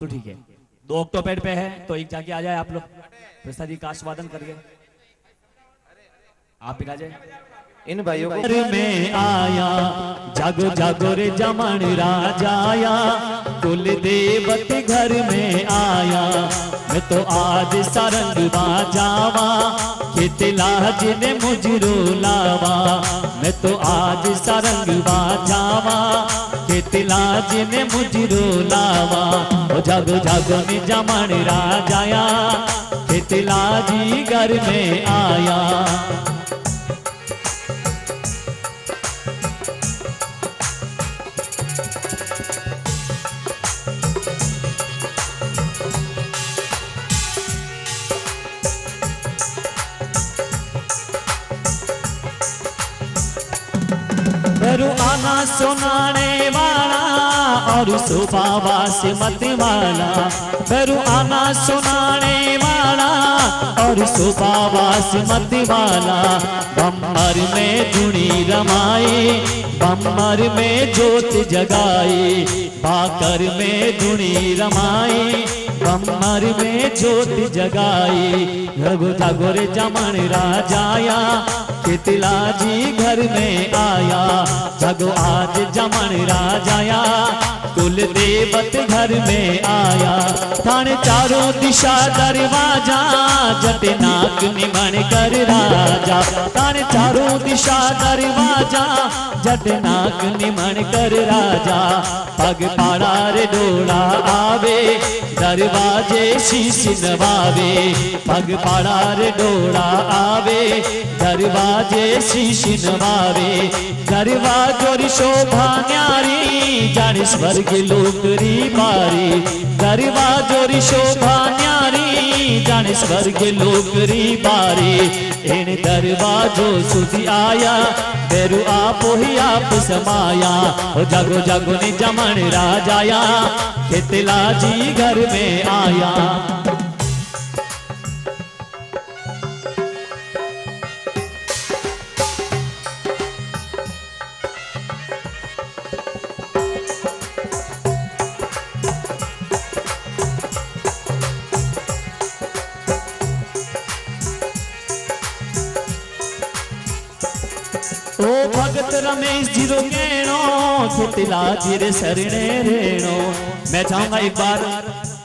तो ठीक है, 2 ऑक्टोपैड पे है तो एक जाके आ जाए आप लोग। प्रसाद जी का आस्वादन करिए, आप भी आ जाए। इन भाइयों को घर में आया जागो जागो रे जमन राजाया, कुल देवत घर में आया। मैं तो आज सारंग बाजावा, खेत लाज ने मुझरो लावा। मैं तो आज सारंग बाजावा, खेत लाज ने मुझरो लावा। ओ जागो जागो ने जमन राजाया, खेत लाजी घर में आया। भैरू आना सुनाने वाला और सुबाबा से मत वाला। भैरू आना सुनाने वाला और सुबाबा से मत वाला। बम्बर में धुनी रमाए, बम्बर में जोत जगाए। बाकर में धुनी रमाए, बम्बर में जोत जगाए। जागो जागो रे जमन राजाया, खेतला जी घर में आया। जागो आज जमन राजाया, कुल देवत घर में आया। थाने चारों दिशा दरवाजा, जटनाक निमन कर राजा। थाने चारों दिशा दरवाजा, जटनाक निमन कर राजा। पग पाड़ा रे डोला आवे, दरवाजे शीश नवावे। पग पाड़ा रे डोला आवे, दरवाजे शीश नवावे। दरवाजों शोभा न्यारी, जाने स्वर्ग लोकरी बारी। दरवाजों शोभा न्यारी, जाने स्वर्ग लोकरी बारी। इन दरवाजों सुधी आया, बेरू आप ही आप समाया। ओ जागो जागो ने जमन राजाया, खेतला जी घर में आया। ओ भगत रमेश जी रो गेणो, खेतला जी रे शरणे रेणो। मैं चाहूंगा एक बार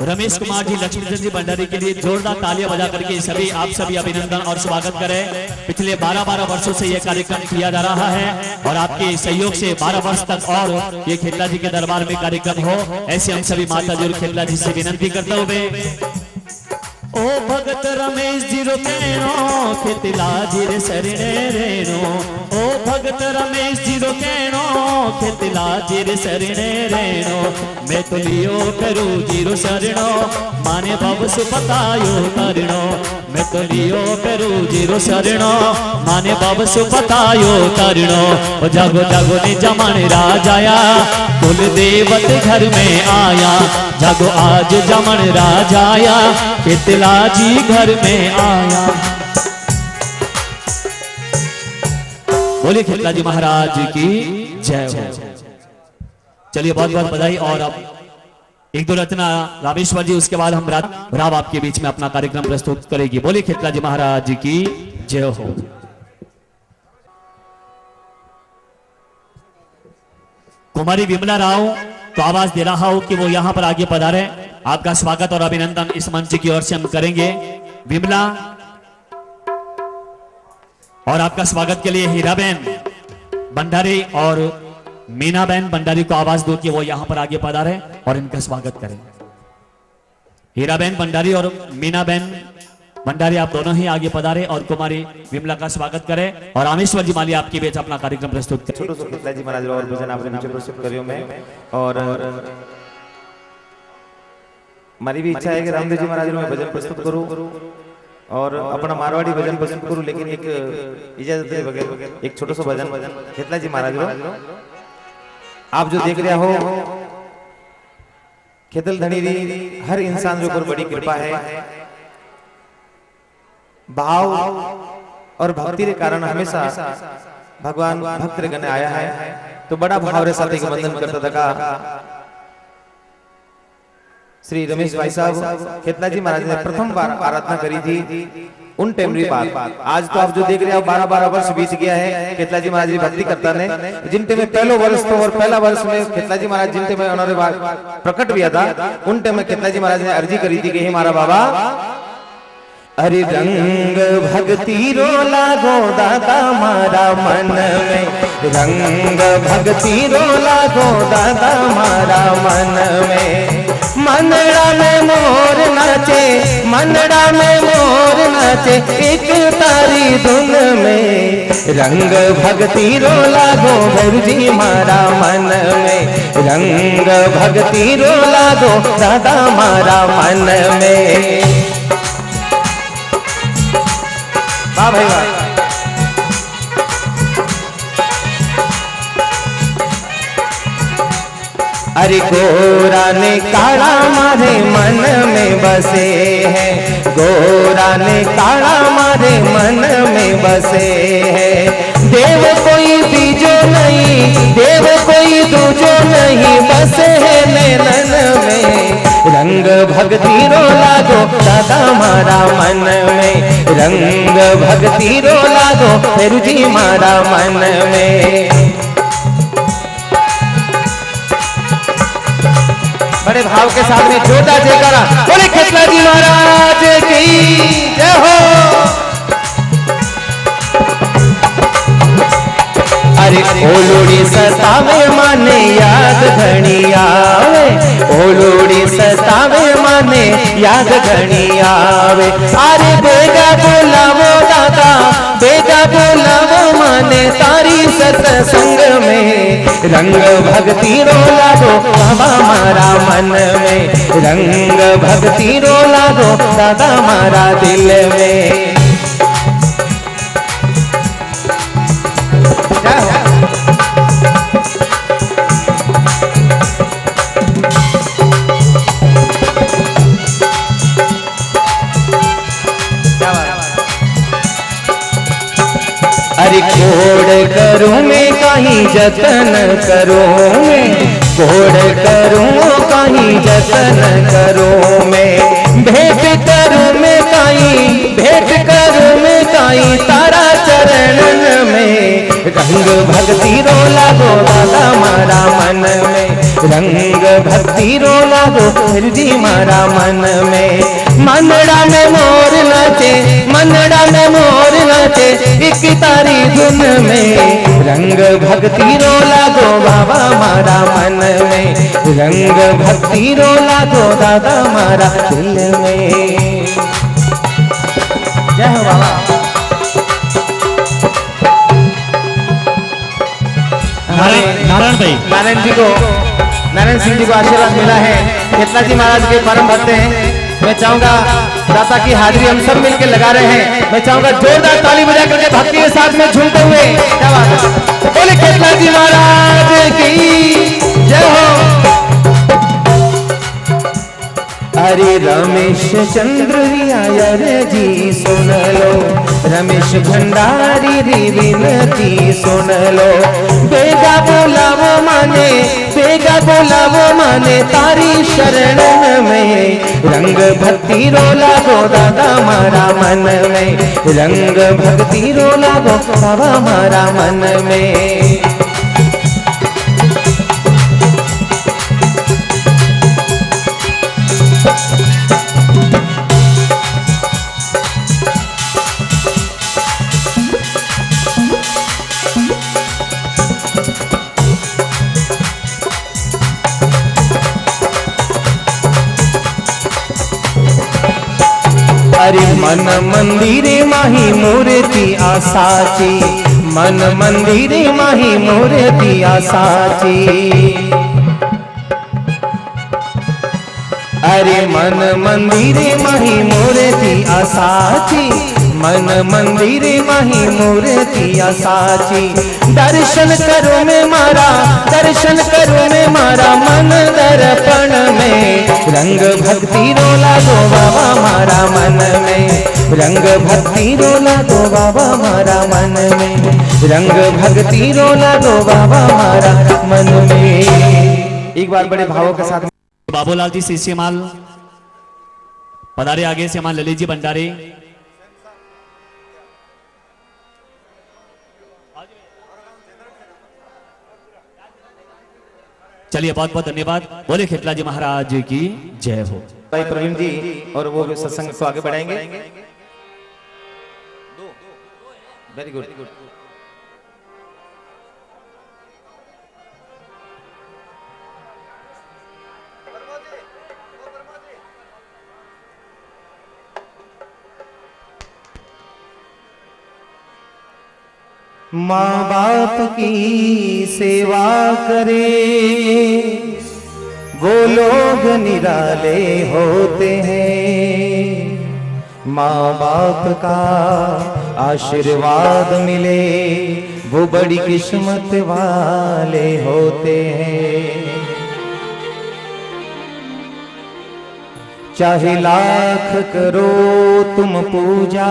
रमेश कुमार जी, लक्ष्मीचंद जी भंडारी के लिए जोरदार तालियां बजा करके सभी आप सभी अभिनंदन और स्वागत करें। पिछले 12 वर्षों से यह कार्यक्रम किया जा रहा है और आपके सहयोग से 12 वर्ष तक और ये खेतला जी के दरबार में कार्यक्रम हो, ऐसे हम सभी माता जी और खेतला जी से विनती करते हुए। ओ भगत रमेश जी रो केणो, खेतला जी रे शरणे रेणो। ओ भगत रमेश जी रो केणो, खेतला जी रे शरणे रेणो। मैं तो लियो करू जीरो शरणो, माने बाबू सुपतायो तरणो। मैं तो लियो करू जीरो शरणो, माने बाबू सुपतायो तरणो। ओ जागो जागो ने जमन राजाया, कुल देवत घर में आया। जागो आज जमन राजाया, खेतला जी घर में आया। बोलिए खेतला जी महाराज की जय हो। चलिए बहुत बहुत बधाई। और अब एक दो रचना रामेश्वर जी, उसके बाद हम राव आपके बीच में अपना कार्यक्रम प्रस्तुत करेगी। बोलिए खेतला जी महाराज की जय हो। कुमारी विमला राव तो आवाज दे रहा हूं कि वो यहां पर आगे पधारे। आपका स्वागत और अभिनंदन इस मंच की ओर से हम करेंगे। विमला, और आपका स्वागत के लिए हीराबेन भंडारी और मीनाबेन भंडारी को आवाज दो कि वो यहां पर आगे पधारे और इनका स्वागत करें। हीराबेन भंडारी और मीनाबेन भंडारी, आप दोनों ही आगे पधारे और कुमारी विमला का स्वागत करें। और रामेश्वर जी माली आपके बीच अपना कार्यक्रम प्रस्तुत करें। छोटो खेतला जी महाराज और भजन आपने नीचे प्रस्तुत करियो मैं। और हमारी भी इच्छा है कि रामदेव जी महाराज में भजन प्रस्तुत करूं और अपना मारवाड़ी भजन प्रस्तुत करूं, लेकिन एक इजाजत दे बगैर एक छोटा सा भजन खेतला जी महाराज आप जो देख रहे हो, खेतल धनी री हर इंसान के ऊपर बड़ी कृपा है। भाव और भक्ति के कारण हमेशा भगवान भक्त रे गने आया है। तो बड़ा भाव रे साथी के बंधन करता था। श्री रमेश भाई साहब खेतला जी महाराज ने प्रथम बार आराधना करी थी उन टेमरी बात। आज तो आप जो देख रहे हैं 12-12 वर्ष बीत गया है खेतला जी महाराज जी भक्ति करता ने जिन टेम में पहलो वर्ष तो और पहला वर्ष में खेतला जी महाराज जिन टेम में उन्होंने प्रकट किया था उन टेम में खेतला जी महाराज ने अर्जी करी थी कि हे मारा बाबा अरे रंग भक्ति रो लागो दादा मारा मन में रंग भक्ति रो लागो दादा मारा मन में मनड़ा में मोर नाचे मनड़ा में मोर नाचे एक तारी धुन में रंग भक्ति रो लागो गुरुजी मारा मन में रंग भक्ति रो लागो दादा मारा मन में। वाह भाई वाह। अरे गोरा ने काला मारे मन में बसे हैं गोरा ने काला मारे मन में बसे हैं देव कोई बीजो नहीं देव कोई दूजो नहीं बसे है नैनन में रंग भक्ति रो लागो दादा मारा मन में रंग भक्ति रो लागो गुरुजी मारा मन में। बड़े भाव के साथ में जोरदार जयकारा बोले खेतला जी महाराज की जय हो। अरे ओलोड़ी सतावे माने याद घनी आवे ओलोड़ी सतावे माने याद घनी आवे अरे बेगा बोलावो दादा बेगा बोलावो माने तारी सत्संग में रंग भक्ति रो लागो बाबा मारा मन में रंग भक्ति रो लागो दादा मारा दिल में। अरे कोड़ करूं मैं कहीं जतन करूं मैं कोड़ करूं कहीं जतन करूं मैं भेंट करूं मैं कहीं तारा चरणन में रंग भक्ति रो लागो दादा मारा मन में रंग भक्ति रो लागो गुरुजी मारा मन में मनड़ा में मोर नाचे मनड़ा में मोर नाचे एक तारी धुन में रंग भक्ति रो लागो बाबा मारा मन में रंग भक्ति रो लागो दादा मारा दिल में। जय हो बाबा। नारायण सिंह जी को आशीर्वाद मिला है खेतला जी महाराज के परम भक्त हैं। मैं चाहूंगा दाता की हाजिरी हम सब मिलकर लगा रहे हैं। मैं चाहूंगा जोरदार ताली बजा करके भक्ति के साथ में झूमते हुए क्या बात है बोले खेतला जी महाराज की जय हो। अरे रमेश चंद्र रियायर जी सुन लो रमेश भंडारी री विनती सुन लो बेगा बोलावो माने तारी शरणन में रंग भक्ति रो लागो दादा मारा मन में रंग भक्ति रो लागो बाबा मारा मन में। अरे मन मंदिरे माही मूर्ति आसाची मन मंदिरे माही मूर्ति आसाची अरे मन मंदिरे माही मूर्ति आसाची मन मंदिरे माही मूर्ति आसाची दर्शन करो में मारा मन दर्पण में रंग भक्ति रो लागो बाबा मारा मन में रंग भक्ति रो लागो बाबा मारा मन में रंग भक्ति रो लागो बाबा मारा मन में। एक बार बड़े भावों के साथ बाबूलाल जी सीसीमाल पधारे आगे से हमारे ललित जी भंडारी। चलिए बहुत बहुत धन्यवाद। बोले खेतला जी महाराज की जय हो। भाई प्रवीण जी और वो सत्संग को आगे बढ़ाएंगे। Very good. माँ बाप की सेवा करे वो लोग निराले होते हैं। माँ बाप का आशीर्वाद मिले वो बड़ी किस्मत वाले होते हैं। चाहे लाख करो तुम पूजा,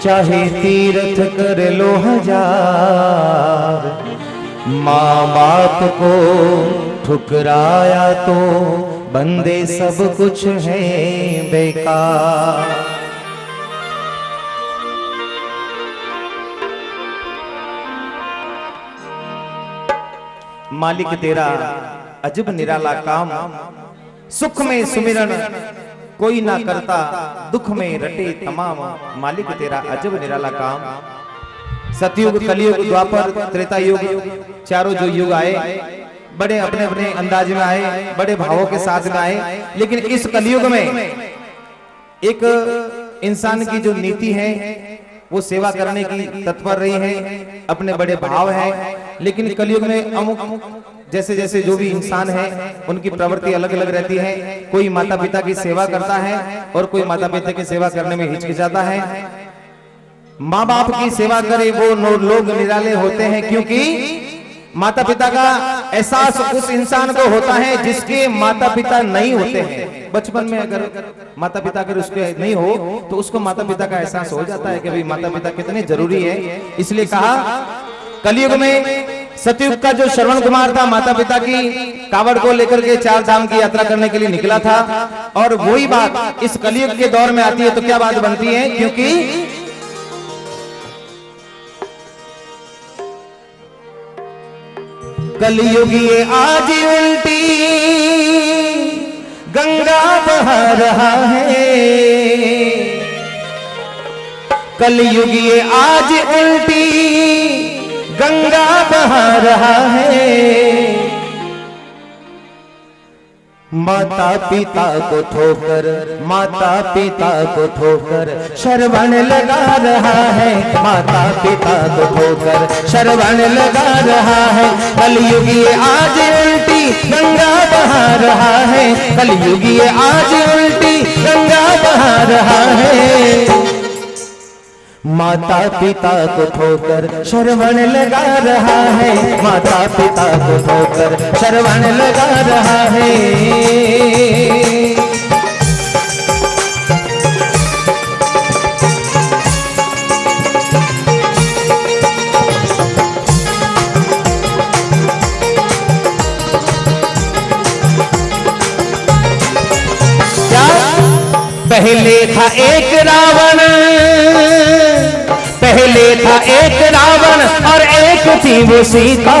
चाहे तीर्थ कर लो 1000, माँ बाप को ठुकराया तो बंदे सब कुछ है बेकार। मालिक तेरा अजब निराला काम, सुख में सुमिरन कोई ना करता, दुख में रटे तमाम। मालिक तेरा अजब निराला काम। सतयुग, कलयुग, द्वापर, त्रेता युग, चारों जो युग आए बड़े अपने अपने अंदाज में आए, बड़े भावों के साथ में आए। लेकिन इस कलयुग में एक इंसान की जो नीति है वो सेवा करने की तत्पर रही है, अपने बड़े भाव है। लेकिन कलयुग में अमुक जैसे जैसे जो भी इंसान है उनकी प्रवृत्ति अलग अलग रहती है। कोई माता पिता की सेवा करता है और कोई माता पिता की सेवा करने में हिचकिचाता है। माँ बाप की सेवा करे वो लोग निराले होते हैं, क्योंकि माता पिता का एहसास उस इंसान को होता है जिसके माता पिता नहीं होते हैं। बचपन में अगर माता पिता अगर उसके नहीं हो तो उसको माता पिता का एहसास हो जाता है कि भाई माता पिता कितने जरूरी है। इसलिए कहा कलयुग में सतयुग का जो श्रवण कुमार था माता पिता की कावड़ को लेकर के 4 धाम की यात्रा करने के लिए निकला था। और वही बात इस कलयुग के दौर में आती है तो क्या बात बनती है, क्योंकि कलयुग ये आज उल्टी गंगा बहा रहा है। कलयुग ये आज उल्टी गंगा बहा रहा है। माता पिता को ठोकर, माता पिता को ठोकर श्रवण लगा रहा है। माता पिता को ठोकर श्रवण लगा रहा है। कलयुग ये आज उल्टी गंगा बहा रहा है। कलयुग ये आज उल्टी गंगा बहा रहा है। माता पिता को ठोकर श्रवण लगा रहा है। माता पिता को ठोकर श्रवण लगा रहा है। क्या पहले था एक रावण, पहले था एक रावण और एक थी वो सीता।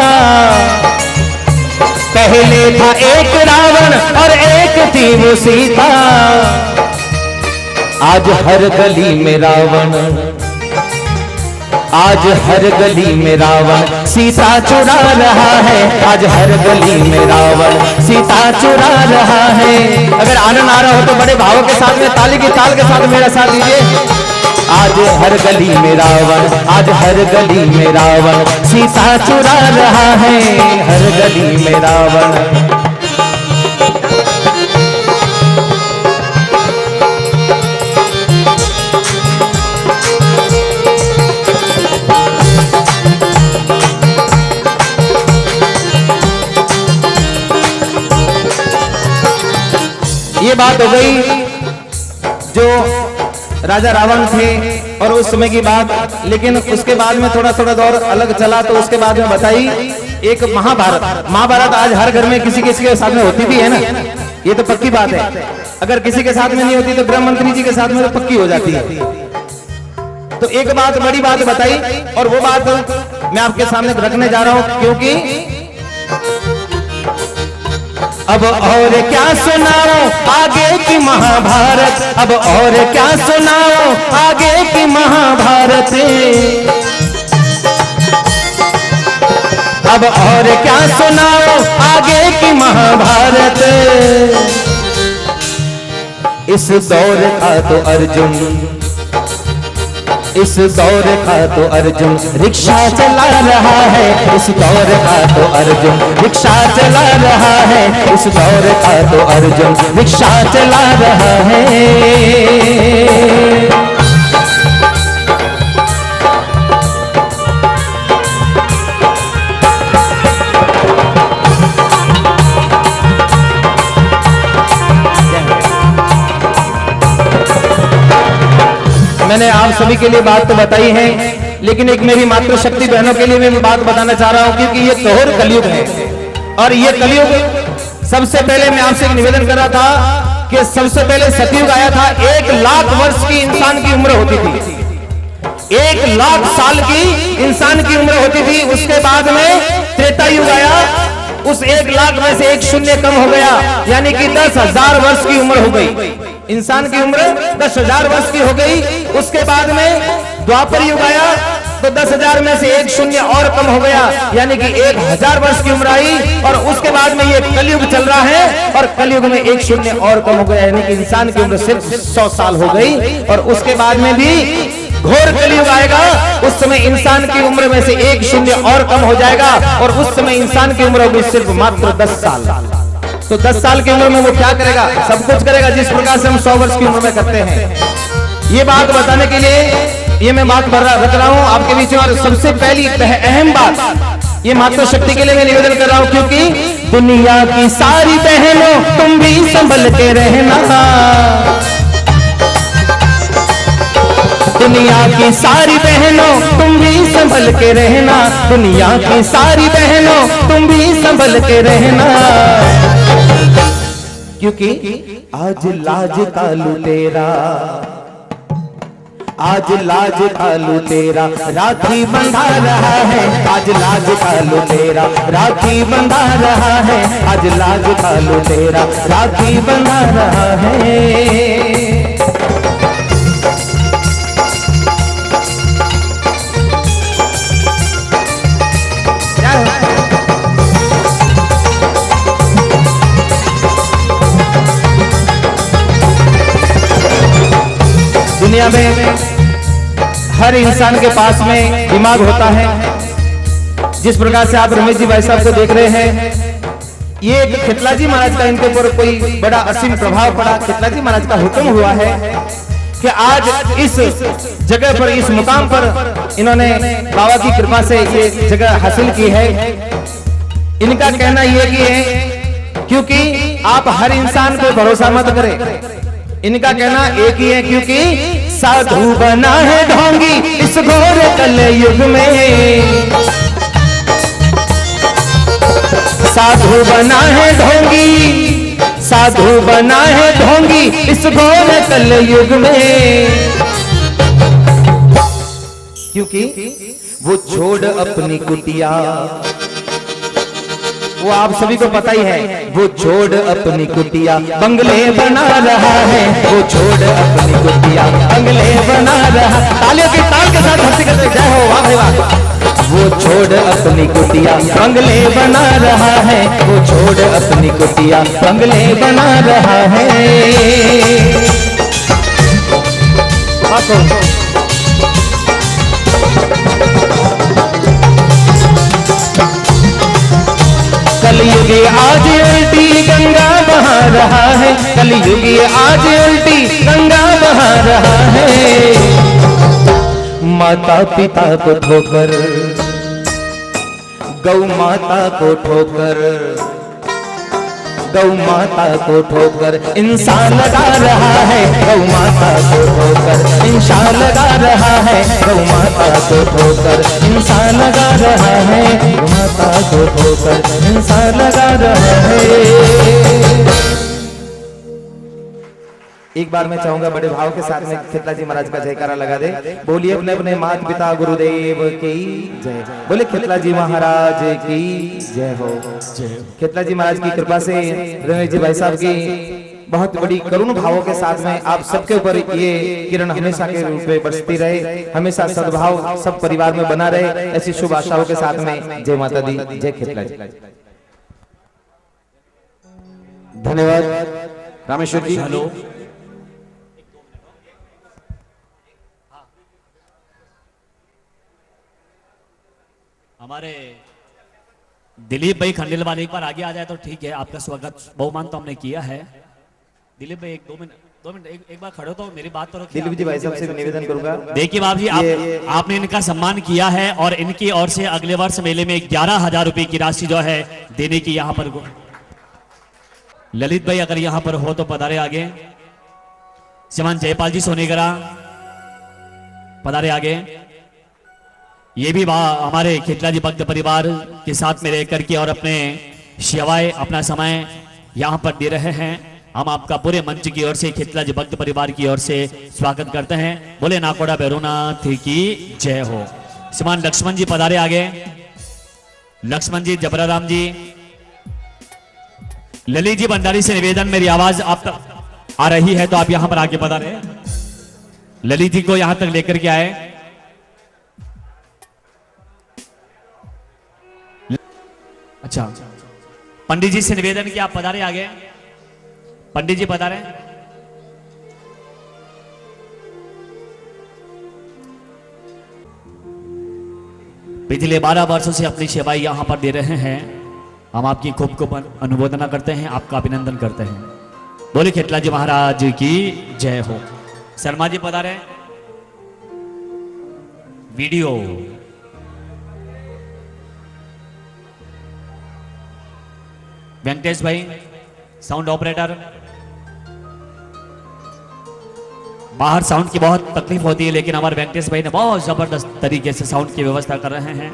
पहले था एक रावण और एक थी वो सीता। आज हर गली में रावण, आज हर गली में रावण सीता चुरा रहा है। आज हर गली में रावण सीता चुरा रहा है। अगर आनंद आ रहा हो तो बड़े भावों के साथ में ताली की ताल के साथ मेरा साथ दीजिए। आज हर गली में रावण, आज हर गली में रावण सीता चुरा रहा है। हर गली में रावण। ये बात हो गई जो राजा रावण थे और उस समय की बात। लेकिन उसके बाद में थोड़ा थोड़ा दौर अलग चला तो उसके बाद में बताई एक महाभारत आज हर घर में किसी किसी के साथ में होती भी है ना, ये तो पक्की बात है। अगर किसी के साथ में नहीं होती तो गृह मंत्री जी के साथ में तो पक्की हो जाती है। तो एक बात, बड़ी बात बताई, और वो बात मैं आपके सामने रखने जा रहा हूं, क्योंकि अब और क्या सुनाओ आगे की महाभारत, अब और क्या सुनाओ आगे की महाभारत, अब और क्या सुनाओ आगे की महाभारत। इस दौर का तो अर्जुन, इस दौर का तो अर्जुन रिक्शा चला रहा है, इस दौर का तो अर्जुन रिक्शा चला रहा है, इस दौर का तो अर्जुन रिक्शा चला रहा है। मैंने आप सभी के लिए बात तो बताई है, लेकिन एक मेरी मातृशक्ति बहनों के लिए मैं बात बताना चाह रहा हूं, क्योंकि ये घोर कलयुग है। और ये कलयुग, सबसे पहले मैं आपसे एक निवेदन कर रहा था कि सबसे पहले सतयुग आया था। 1 लाख वर्ष की इंसान की उम्र होती थी, 1 लाख साल की इंसान की उम्र होती थी। उसके बाद में त्रेता युग आया, उस 1 लाख में से 1 शून्य कम हो गया, यानी कि 10,000 वर्ष की उम्र हो गई। इंसान की उम्र 10,000 वर्ष की हो गई। उसके बाद में द्वापर युग आया, तो 10,000 में से 1 शून्य और कम हो गया, यानी कि 1,000 वर्ष की उम्र आई। और उसके बाद में ये कलयुग चल रहा है, और कलयुग में 1 शून्य और कम हो गया, यानी कि इंसान की उम्र सिर्फ 100 साल हो गई। और उसके बाद में भी घोर कलयुग आएगा, उस समय इंसान की उम्र में से 1 शून्य और कम हो जाएगा, और उस समय इंसान की उम्र होगी सिर्फ मात्र 10 साल। तो 10 साल की उम्र में वो क्या करेगा? सब कुछ करेगा जिस प्रकार से हम 100 वर्ष की उम्र में करते हैं। ये बात बताने के लिए ये मैं बात रख रहा हूं आपके बीच में। और सबसे पहली अहम बात, ये मातृशक्ति के लिए मैं निवेदन कर रहा हूं, क्योंकि दुनिया की सारी बहनों तुम भी संभल के रहना, दुनिया की सारी बहनों तुम भी संभल के रहना, दुनिया की सारी बहनों तुम भी संभल के रहना, क्योंकि आज लाज का लुटेरा, आज लाज का लुटेरा राखी बंधा रहा है, आज लाज का लुटेरा राखी बंधा रहा है, आज लाज का लुटेरा राखी बंधा रहा है। दुनिया में हर इंसान के पास में दिमाग होता है। जिस प्रकार से आप रमेश जी भाई साहब को देख रहे हैं, ये एक खितला जी महाराज का इनके ऊपर कोई बड़ा असीम प्रभाव पड़ा। खितला जी महाराज का हुक्म हुआ है कि आज इस जगह पर, इस मुकाम पर इन्होंने बाबा की कृपा से ये जगह हासिल की है। इनका कहना यह कि है क्योंकि आप हर इंसान पे भरोसा मत करें। इनका कहना एक ही है, क्योंकि साधु बना है ढोंगी इस घोर कलयुग में, साधु बना है ढोंगी, साधु बना है ढोंगी इस घोर कलयुग में, क्योंकि वो छोड़ अपनी कुटिया, वो आप सभी को पता ही है, वो छोड़ अपनी कुटिया बंगले बना रहा है, वो छोड़ अपनी कुटिया बंगले बना रहा। तालियों की ताल के साथ भक्ति करते जय हो, वाह भाई वाह। वो छोड़ अपनी कुटिया बंगले बना रहा है, वो छोड़ अपनी कुटिया बंगले बना रहा है। कलयुगी आज उल्टी गंगा बहा रहा है, कलयुगी आज उल्टी गंगा बहा रहा है। माता पिता को ठोकर, गौ माता को ठोकर, गौ माता को ठोकर इंसान लगा रहा है, गौ माता को ठोकर इंसान लगा रहा है, गौ माता को ठोकर इंसान लगा रहा है, गौ माता को ठोकर इंसान लगा रहा है। एक बार मैं चाहूंगा बड़े भाव के साथ में खेतला जी महाराज का जयकारा लगा दे। बोलिए अपने अपने माता पिता गुरुदेव की जय। बोले खेतला जी महाराज की जय हो। खेतला जी महाराज की कृपा से रमेश जी भाई साहब की बहुत बड़ी करुण भावों के साथ में आप सबके ऊपर ये किरण हमेशा के रूप में बरसती रहे, हमेशा सद्भाव सब परिवार में बना रहे, ऐसी शुभ आशाओं के साथ में जय माता दी, जय खेतला जी। धन्यवाद रामेश्वर जी। हेलो, हमारे दिलीप भाई खंडेलवाल एक बार आगे आ जाए तो ठीक है। आपका स्वागत बहुमान तो हमने किया है। दिलीप भाई एक दो मिनट एक बार खड़े हो तो मेरी बात तो रखिए। दिलीप जी भाई साहब से निवेदन करूंगा। देखिए बाबू जी, आपने इनका सम्मान किया है और इनकी ओर से अगले वर्ष मेले में 11,000 रुपए की राशि जो है देने की यहाँ पर। ललित भाई अगर यहाँ पर हो तो पधारे आगे। श्रीमान जयपाल जी सोनेगरा पधारे आगे। ये भी हमारे खेतला जी भक्त परिवार के साथ में रहकर के और अपने सेवाएं अपना समय यहाँ पर दे रहे हैं। हम आपका पूरे मंच की ओर से खेतला जी भक्त परिवार की ओर से स्वागत करते हैं। बोले नाकोड़ा भैरवनाथ की जय हो। श्रीमान लक्ष्मण जी पधारे आगे। लक्ष्मण जी, जबराराम जी, ललित जी भंडारी से निवेदन, मेरी आवाज आप तक आ रही है तो आप यहां पर आगे पधारे। ललित जी को यहां तक लेकर के आए। अच्छा, पंडित जी से निवेदन कि आप पधारे आगे। पंडित जी पधारे। पिछले 12 वर्षों से अपनी सेवाएं यहां पर दे रहे हैं। हम आपकी खूब खूब अनुमोदना करते हैं, आपका अभिनंदन करते हैं। बोले खेतला जी महाराज की जय हो। शर्मा जी पधारे। वीडियो वेंकटेश भाई, साउंड ऑपरेटर। बाहर साउंड की बहुत तकलीफ होती है, लेकिन हमारे वेंकटेश भाई ने बहुत जबरदस्त तरीके से साउंड की व्यवस्था कर रहे हैं।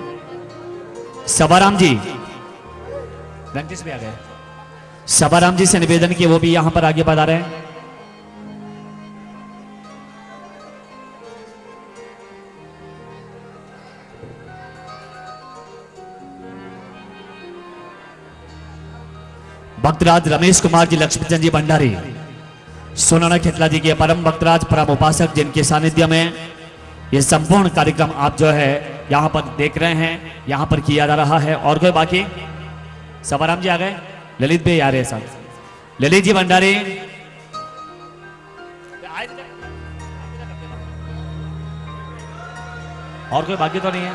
सबाराम जी, वेंकटेश भाई आ गए। सबाराम जी से निवेदन कि वो भी यहां पर आगे बढ़ा रहे हैं। भक्तराज रमेश कुमार जी, लक्ष्मीचंद जी भंडारी, सोनाना खेतला जी के परम भक्तराज परम उपासक, जिनके सानिध्य में ये संपूर्ण कार्यक्रम आप जो है यहाँ पर देख रहे हैं, यहाँ पर किया जा रहा है। और कोई बाकी? सवाराम जी आ गए। ललित भाई आ रहे साहब। ललित जी भंडारी, और कोई बाकी तो नहीं है?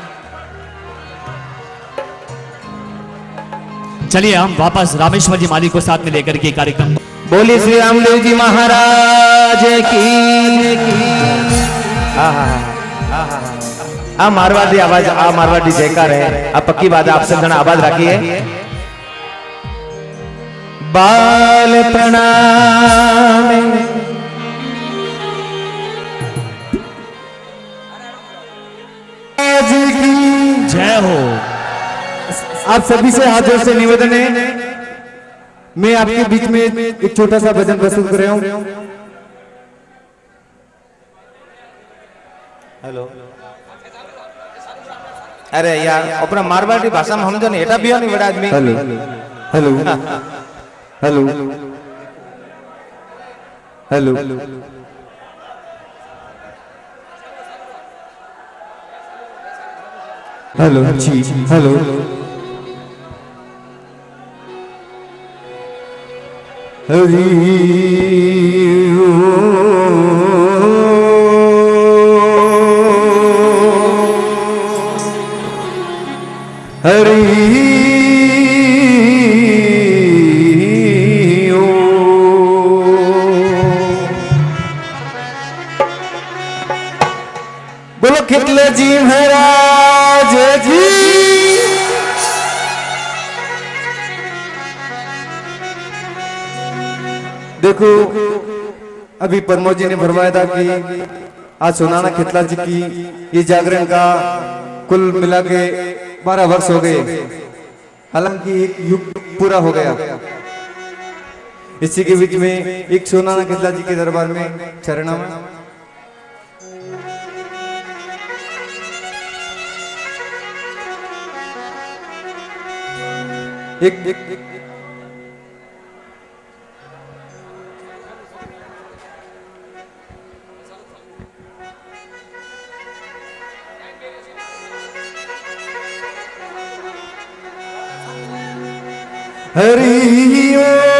चलिए हम वापस रामेश्वर जी माली को साथ में लेकर के कार्यक्रम। बोलिए श्री रामदेव जी महाराज की। आ मारवाड़ी आवाज, आ मारवाड़ी जयकार है। आप पक्की बात है, आप सब जना आवाज रखिए। बाल प्रणाम जय हो। आप सभी से हाथ जोड़ से निवेदन है, मैं आपके बीच में एक छोटा सा भजन प्रस्तुत कर रहा हूं। हेलो, अरे यार अपना मारवाड़ी भाषा में हम जो नहीं एटा भी नहीं बड़ा आदमी। Hello hello hello hello hello जी हेलो। हरि हरि बोलो खेतला जी महाराज जी। देखो अभी प्रमोद जी ने फरमाया था कि आज सोनाना खेतला जी की ये जागरण का कुल मिला के 12 वर्ष हो गए, हालांकि एक युग पूरा हो गया। इसी के बीच में एक सोनाना खेतला जी के दरबार में चरणा में एक हरि